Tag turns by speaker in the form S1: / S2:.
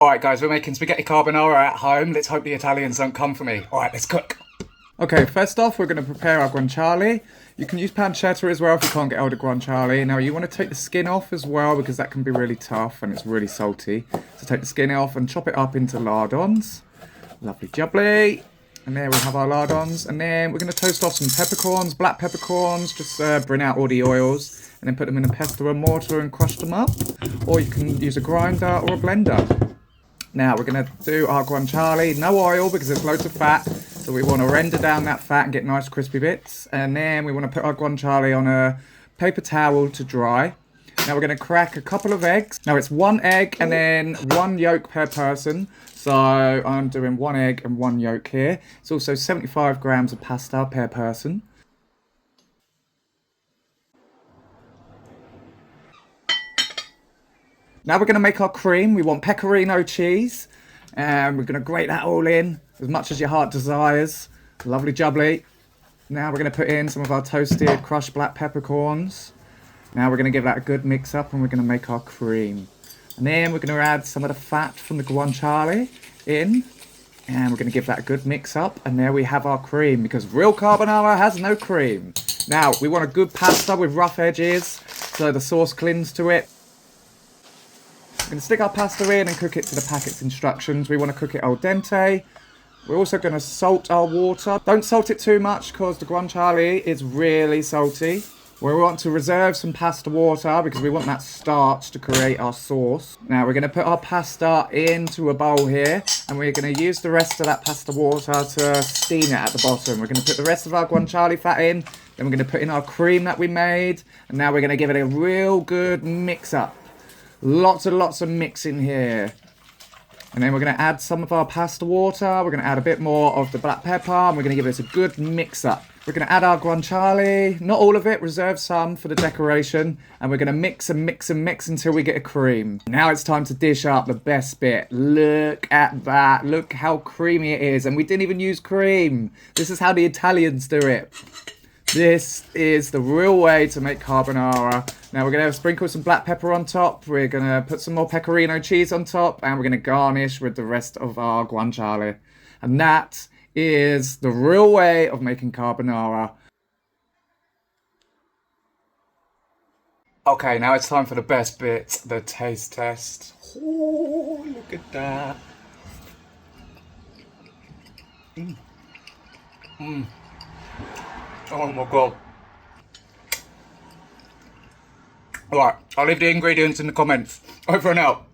S1: Alright guys, we're making spaghetti carbonara at home. Let's hope the Italians don't come for me. Alright, let's cook. Okay, first off, we're going to prepare our guanciale. You can use pancetta as well if you can't get hold of guanciale. Now, you want to take the skin off as well because that can be really tough and it's really salty. So take the skin off and chop it up into lardons. Lovely jubbly. And there we have our lardons. And then we're going to toast off some peppercorns, black peppercorns. Just bring out all the oils and then put them in a pestle and mortar and crush them up. Or you can use a grinder or a blender. Now we're going to do our guanciale, no oil because there's loads of fat, so we want to render down that fat and get nice crispy bits. And then we want to put our guanciale on a paper towel to dry. Now we're going to crack a couple of eggs. Now it's one egg and then one yolk per person, so I'm doing one egg and one yolk here. It's also 75 grams of pasta per person. Now we're going to make our cream. We want pecorino cheese. And we're going to grate that all in as much as your heart desires. Lovely jubbly. Now we're going to put in some of our toasted crushed black peppercorns. Now we're going to give that a good mix up and we're going to make our cream. And then we're going to add some of the fat from the guanciale in. And we're going to give that a good mix up. And there we have our cream because real carbonara has no cream. Now we want a good pasta with rough edges so the sauce clings to it. We're going to stick our pasta in and cook it to the packet's instructions. We want to cook it al dente. We're also going to salt our water. Don't salt it too much because the guanciale is really salty. We want to reserve some pasta water because we want that starch to create our sauce. Now we're going to put our pasta into a bowl here and we're going to use the rest of that pasta water to steam it at the bottom. We're going to put the rest of our guanciale fat in, then we're going to put in our cream that we made, and now we're going to give it a real good mix up. Lots and lots of mixing here. And then we're going to add some of our pasta water. We're going to add a bit more of the black pepper. And we're going to give this a good mix up. We're going to add our guanciale. Not all of it. Reserve some for the decoration. And we're going to mix and mix and mix until we get a cream. Now it's time to dish up the best bit. Look at that. Look how creamy it is. And we didn't even use cream. This is how the Italians do it. This is the real way to make carbonara. Now we're going to sprinkle some black pepper on top. We're going to put some more pecorino cheese on top. And we're going to garnish with the rest of our guanciale. And that is the real way of making carbonara. Okay, now it's time for the best bit, the taste test. Oh, look at that. Oh my god. Alright, I'll leave the ingredients in the comments. Over and out.